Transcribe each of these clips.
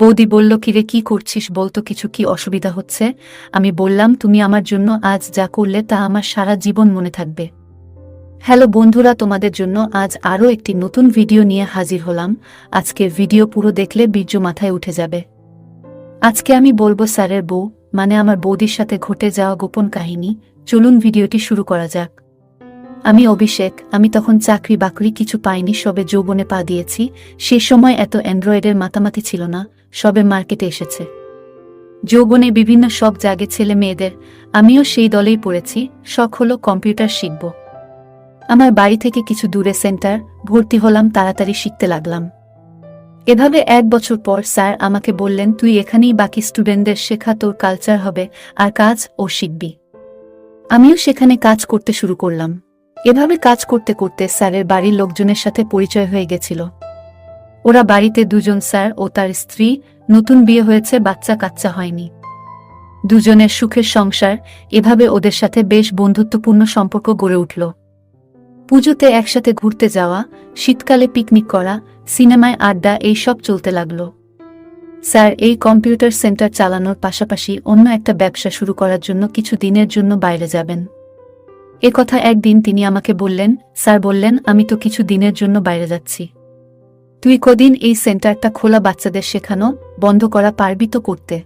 বৌদি বলল, কিরে কি করছিস বলতো, কিছু কি অসুবিধা হচ্ছে? আমি বললাম, তুমি আমার জন্য আজ যা করলে তা আমার সারা জীবন মনে থাকবে। হ্যালো বন্ধুরা, তোমাদের জন্য আজ আরও একটি নতুন ভিডিও নিয়ে হাজির হলাম। আজকের ভিডিও পুরো দেখলে বীর্য মাথায় উঠে যাবে। আজকে আমি বলবো স্যারের বউ মানে আমার বৌদির সাথে ঘটে যাওয়া গোপন কাহিনী। চলুন ভিডিওটি শুরু করা যাক। আমি অভিষেক, আমি তখন চাকরি বাকরি কিছু পাইনি, সবে যৌবনে পা দিয়েছি। সে সময় এত অ্যান্ড্রয়েডের মাতামাতি ছিল না, সবে মার্কেটে এসেছে। যৌবনে বিভিন্ন সব জাগে ছেলে মেয়েদের, আমিও সেই দলেই পড়েছি। শখ হলো কম্পিউটার শিখব। আমার বাড়ি থেকে কিছু দূরে সেন্টার, ভর্তি হলাম, তাড়াতাড়ি শিখতে লাগলাম। এভাবে 1 বছর পর স্যার আমাকে বললেন, তুই এখানেই বাকি স্টুডেন্টদের শেখা, তোর কালচার হবে আর কাজ ও শিখবি। আমিও সেখানে কাজ করতে শুরু করলাম। এভাবে কাজ করতে করতে স্যারের বাড়ির লোকজনের সাথে পরিচয় হয়ে গেছিল। ওরা বাড়িতে দুজন, স্যার ও তার স্ত্রী, নতুন বিয়ে হয়েছে, বাচ্চা কাচ্চা হয়নি। দুজনের সুখের সংসার। এভাবে ওদের সাথে বেশ বন্ধুত্বপূর্ণ সম্পর্ক গড়ে উঠল। পুজোতে একসাথে ঘুরতে যাওয়া, শীতকালে পিকনিক করা, সিনেমায় আড্ডা, এই সব চলতে লাগল। স্যার এই কম্পিউটার সেন্টার চালানোর পাশাপাশি অন্য একটা ব্যবসা শুরু করার জন্য কিছু দিনের জন্য বাইরে যাবেন। একথা একদিন তিনি আমাকে বললেন। স্যার বললেন, আমি তো কিছু দিনের জন্য বাইরে যাচ্ছি, তুই কদিন এই সেন্টারটা খোলা বাচ্চাদের শেখানো বন্ধ করা পারবি তো করতে?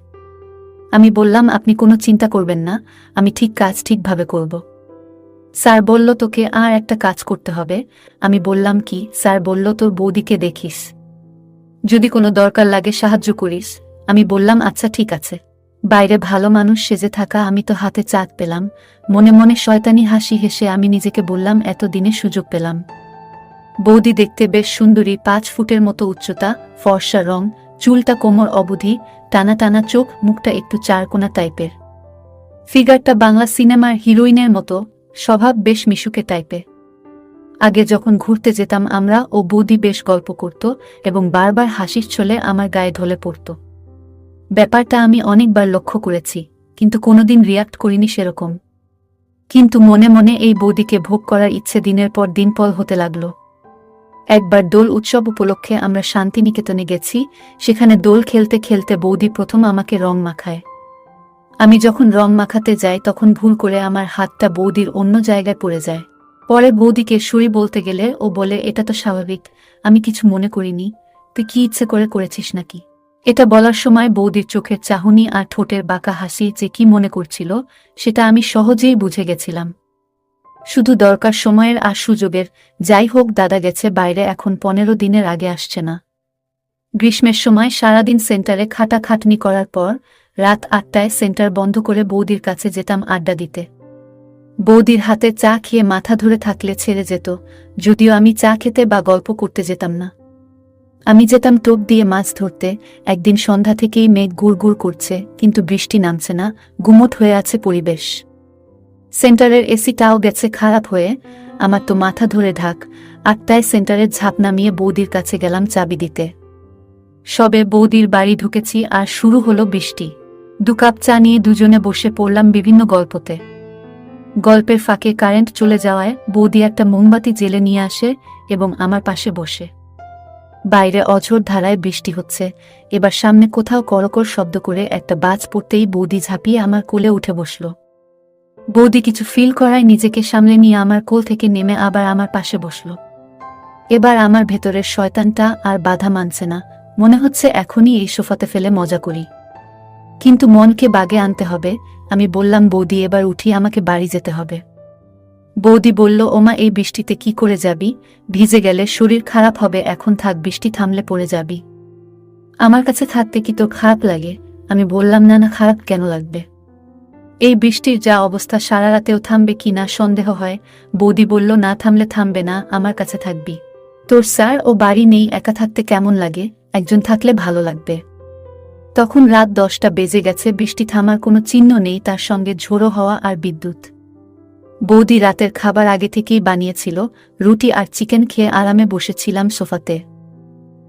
আমি বললাম, আপনি কোনো চিন্তা করবেন না, আমি ঠিক কাজ ঠিকভাবে করব। স্যার বলল, তোকে আর একটা কাজ করতে হবে। আমি বললাম, কি? স্যার বলল, তোর বৌদিকে দেখিস, যদি কোনো দরকার লাগে সাহায্য করিস। আমি বললাম, আচ্ছা ঠিক আছে। বাইরে ভালো মানুষ সেজে থাকা, আমি তো হাতে চাঁদ পেলাম। মনে মনে শয়তানি হাসি হেসে আমি নিজেকে বললাম, এত দিনে সুযোগ পেলাম। বৌদি দেখতে বেশ সুন্দরী, 5 ফুটের মতো উচ্চতা, ফর্সা রং, চুলটা কোমর অবধি, টানা টানা চোখ, মুখটা একটু চারকোনা টাইপের। ফিগারটা বাংলা সিনেমার হিরোইনের মতো, স্বভাব বেশ মিশুকে টাইপের। আগে যখন ঘুরতে যেতাম আমরা, ও বৌদি বেশ গল্প করত এবং বারবার হাসির ছলে আমার গায়ে ঢলে পড়ত। ব্যাপারটা আমি অনেকবার লক্ষ্য করেছি, কিন্তু কোনোদিন রিয়াক্ট করিনি সেরকম। কিন্তু মনে মনে এই বৌদিকে ভোগ করার ইচ্ছে দিনের পর দিন পল হতে লাগল। একবার দোল উৎসব উপলক্ষে আমরা শান্তিনিকেতনে গেছি। সেখানে দোল খেলতে খেলতে বৌদি প্রথম আমাকে রং মাখায়। আমি যখন রং মাখাতে যাই তখন ভুল করে আমার হাতটা বৌদির অন্য জায়গায় পড়ে যায়। পরে বৌদিকে সরি বলতে গেলে ও বলে, এটা তো স্বাভাবিক, আমি কিছু মনে করিনি, তুই কি ইচ্ছে করে করেছিস নাকি? এটা বলার সময় বৌদির চোখের চাহনি আর ঠোঁটের বাঁকা হাসি যে কি মনে করছিল সেটা আমি সহজেই বুঝে গেছিলাম। শুধু দরকার সময়ের আর সুযোগের। যাই হোক, দাদা গেছে বাইরে, এখন 15 দিনের আগে আসছে না। গ্রীষ্মের সময় সারাদিন সেন্টারে খাটাখাটনি করার পর রাত 8টায় সেন্টার বন্ধ করে বৌদির কাছে যেতাম আড্ডা দিতে। বৌদির হাতে চা খেয়ে মাথা ধরে থাকলে ছেড়ে যেত, যদিও আমি চা খেতে বা গল্প করতে যেতাম না। আমি যেতাম টোপ দিয়ে মাছ ধরতে। একদিন সন্ধ্যা থেকেই মেঘ গুড় করছে, কিন্তু বৃষ্টি নামছে না, গুমোট হয়ে আছে পরিবেশ। সেন্টারের এসিটাও গেছে খারাপ হয়ে। আমার তো মাথা ধরে ঢাক। 8টায় সেন্টারের ঝাঁপ নামিয়ে বৌদির কাছে গেলাম চাবি দিতে। সবে বৌদির বাড়ি ঢুকেছি আর শুরু হলো বৃষ্টি। 2 কাপ চা নিয়ে দুজনে বসে পড়লাম বিভিন্ন গল্পতে। গল্পের ফাঁকে কারেন্ট চলে যাওয়ায় বৌদি একটা মোমবাতি জেলে নিয়ে আসে এবং আমার পাশে বসে। বাইরে অঝোর ধারায় বৃষ্টি হচ্ছে। এবার সামনে কোথাও করকর শব্দ করে একটা বাজ পড়তেই বৌদি ঝাঁপিয়ে আমার কোলে উঠে বসল। বৌদি কিছু ফিল করায় নিজেকে সামলে নিয়ে আমার কোল থেকে নেমে আবার আমার পাশে বসল। এবার আমার ভেতরের শয়তানটা আর বাধা মানছে না, মনে হচ্ছে এখনই এই সোফাতে ফেলে মজা করি। কিন্তু মনকে বাগে আনতে হবে। আমি বললাম, বৌদি এবার উঠি, আমাকে বাড়ি যেতে হবে। বৌদি বলল, ওমা এই বৃষ্টিতে কি করে যাবি? ভিজে গেলে শরীর খারাপ হবে, এখন থাক, বৃষ্টি থামলে পড়ে যাবি। আমার কাছে থাকতে কি তোর খারাপ লাগে? আমি বললাম, না না, খারাপ কেন লাগবে? এই বৃষ্টির যা অবস্থা, সারা রাতেও থামবে কি না সন্দেহ হয়। বৌদি বলল, না থামলে থামবে না, আমার কাছে থাকবি। তোর স্যার ও বাড়ি নেই, একা থাকতে কেমন লাগে? একজন থাকলে ভালো লাগবে। তখন রাত 10টা বেজে গেছে, বৃষ্টি থামার কোনো চিহ্ন নেই, তার সঙ্গে ঝোড়ো হওয়া আর বিদ্যুৎ। বৌদি রাতের খাবার আগে থেকেই বানিয়েছিল, রুটি আর চিকেন খেয়ে আরামে বসেছিলাম সোফাতে।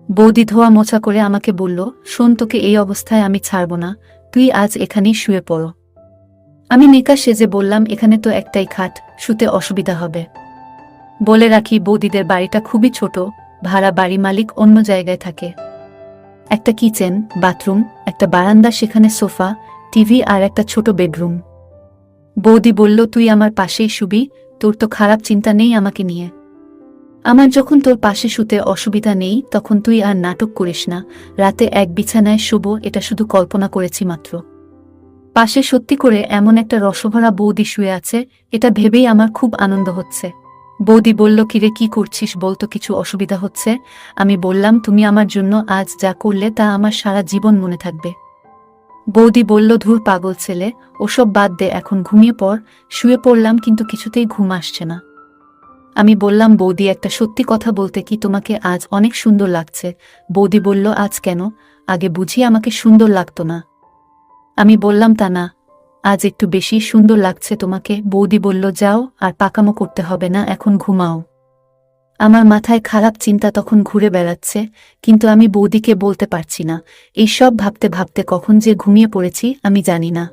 বৌদি ধোয়া মোছা করে আমাকে বলল, শোন, তোকে এই অবস্থায় আমি ছাড়ব না, তুই আজ এখানেই শুয়ে পড়ো। আমি নেকা সেজে বললাম, এখানে তো একটাই খাট, শুতে অসুবিধা হবে। বলে রাখি, বৌদিদের বাড়িটা খুবই ছোট, ভাড়া বাড়ি, মালিক অন্য জায়গায় থাকে। একটা কিচেন, বাথরুম, একটা বারান্দা, সেখানে সোফা, টিভি আর একটা ছোট বেডরুম। বৌদি বলল, তুই আমার পাশেই শুবি, তোর তো খারাপ চিন্তা নেই আমাকে নিয়ে। আমার যখন তোর পাশে শুতে অসুবিধা নেই তখন তুই আর নাটক করিস না। রাতে এক বিছানায় শুব এটা শুধু কল্পনা করেছি মাত্র। পাশে সত্যি করে এমন একটা রসভরা বৌদি শুয়ে আছে, এটা ভেবেই আমার খুব আনন্দ হচ্ছে। বৌদি বলল, কিরে কি করছিস বলতো, কিছু অসুবিধা হচ্ছে? আমি বললাম, তুমি আমার জন্য আজ যা করলে তা আমার সারা জীবন মনে থাকবে। বৌদি বলল, ধুর পাগল ছেলে, ওসব বাদ দে, এখন ঘুমিয়ে পড়। শুয়ে পড়লাম কিন্তু কিছুতেই ঘুম আসছে না। আমি বললাম, বৌদি একটা সত্যি কথা বলতে কি, তোমাকে আজ অনেক সুন্দর লাগছে। বৌদি বলল, আজ কেন? আগে বুঝি আমাকে সুন্দর লাগতো না? আমি বললাম, তা না, আজ একটু বেশি সুন্দর লাগছে তোমাকে। বৌদি বলল, যাও আর পাকামো করতে হবে না, এখন ঘুমাও। আমার মাথায় খারাপ চিন্তা তখন ঘুরে বেড়াচ্ছে, কিন্তু আমি বৌদিকে বলতে পারছি না। এইসব ভাবতে ভাবতে কখন যে ঘুমিয়ে পড়েছি আমি জানি না।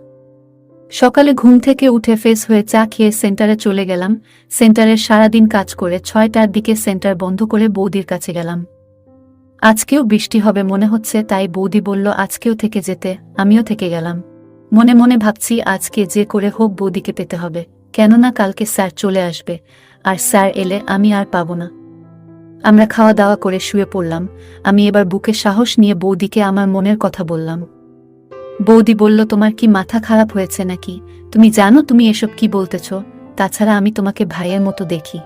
সকালে ঘুম থেকে উঠে ফ্রেশ হয়ে চা খেয়ে সেন্টারে চলে গেলাম। সেন্টারের সারাদিন কাজ করে 6টার দিকে সেন্টার বন্ধ করে বৌদির কাছে গেলাম। আজকেও বৃষ্টি হবে মনে হচ্ছে, তাই বৌদি বলল আজকেও থেকে যেতে, আমিও থেকে গেলাম। মনে মনে ভাবছি, আজকে যে করে হোক বৌদিকে পেতে হবে, কেননা কালকে স্যার চলে আসবে, আর স্যার এলে আমি আর পাবো না। আমরা খাওয়া দাওয়া করে শুয়ে পড়লাম। আমি এবার বুকে সাহস নিয়ে বৌদিকে আমার মনের কথা বললাম। বৌদি বলল, তোমার কি মাথা খারাপ হয়েছে নাকি? তুমি জানো তুমি এসব কি বলতেছ? তাছাড়া আমি তোমাকে ভাইয়ের মতো দেখি।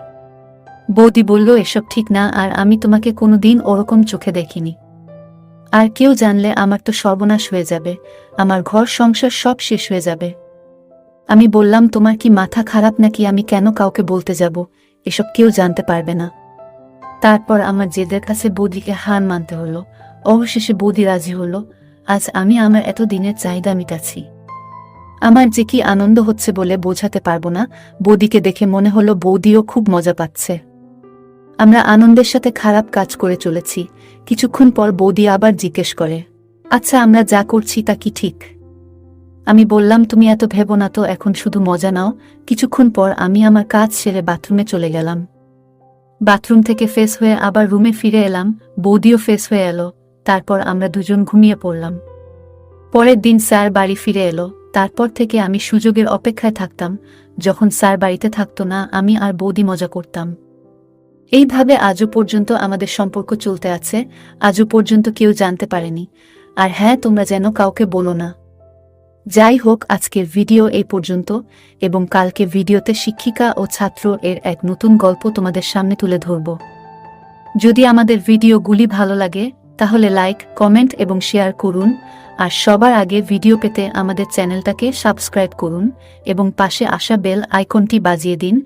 বৌদি বলল, এসব ঠিক না, আর আমি তোমাকে কোনোদিন ওরকম চোখে দেখিনি। আর কেউ জানলে আমার তো সর্বনাশ হয়ে যাবে, আমার ঘর সংসার সব শেষ হয়ে যাবে। আমি বললাম, তোমার কি মাথা খারাপ নাকি? আমি কেন কাউকে বলতে যাব? এসব কেউ জানতে পারবে না। তারপর আমার জেদের কাছে বৌদিকে হার মানতে হলো। অবশেষে বৌদি রাজি হলো। আজ আমি আমার এত দিনের চাহিদা মিটাচ্ছি। আমার যে কি আনন্দ হচ্ছে বলে বোঝাতে পারবো না। বৌদিকে দেখে মনে হলো বৌদিও খুব মজা পাচ্ছে। আমরা আনন্দের সাথে খারাপ কাজ করে চলেছি। কিছুক্ষণ পর বৌদি আবার জিজ্ঞেস করে, আচ্ছা আমরা যা করছি তা কি ঠিক? আমি বললাম, তুমি এত ভেবো না তো, এখন শুধু মজা নাও। কিছুক্ষণ পর আমি আমার কাজ সেরে বাথরুমে চলে গেলাম। বাথরুম থেকে ফ্রেশ হয়ে আবার রুমে ফিরে এলাম। বৌদিও ফ্রেশ হয়ে এলো। তারপর আমরা দুজন ঘুমিয়ে পড়লাম। পরের দিন স্যার বাড়ি ফিরে এলো। তারপর থেকে আমি সুযোগের অপেক্ষায় থাকতাম। যখন স্যার বাড়িতে থাকতো না, আমি আর বৌদি মজা করতাম। এইভাবে আজও পর্যন্ত আমাদের সম্পর্ক চলতে আছে। আজও পর্যন্ত কেউ জানতে পারেনি। আর হ্যাঁ, তোমরা যেন কাউকে বলো না। যাই হোক, আজকের ভিডিও এই পর্যন্ত, এবং কালকে ভিডিওতে শিক্ষিকা ও ছাত্র এর এক নতুন গল্প তোমাদের সামনে তুলে ধরব। যদি আমাদের ভিডিওগুলি ভালো লাগে তাহলে লাইক, কমেন্ট এবং শেয়ার করুন। আর সবার আগে ভিডিও পেতে আমাদের চ্যানেলটাকে সাবস্ক্রাইব করুন এবং পাশে আসা বেল আইকনটি বাজিয়ে দিন।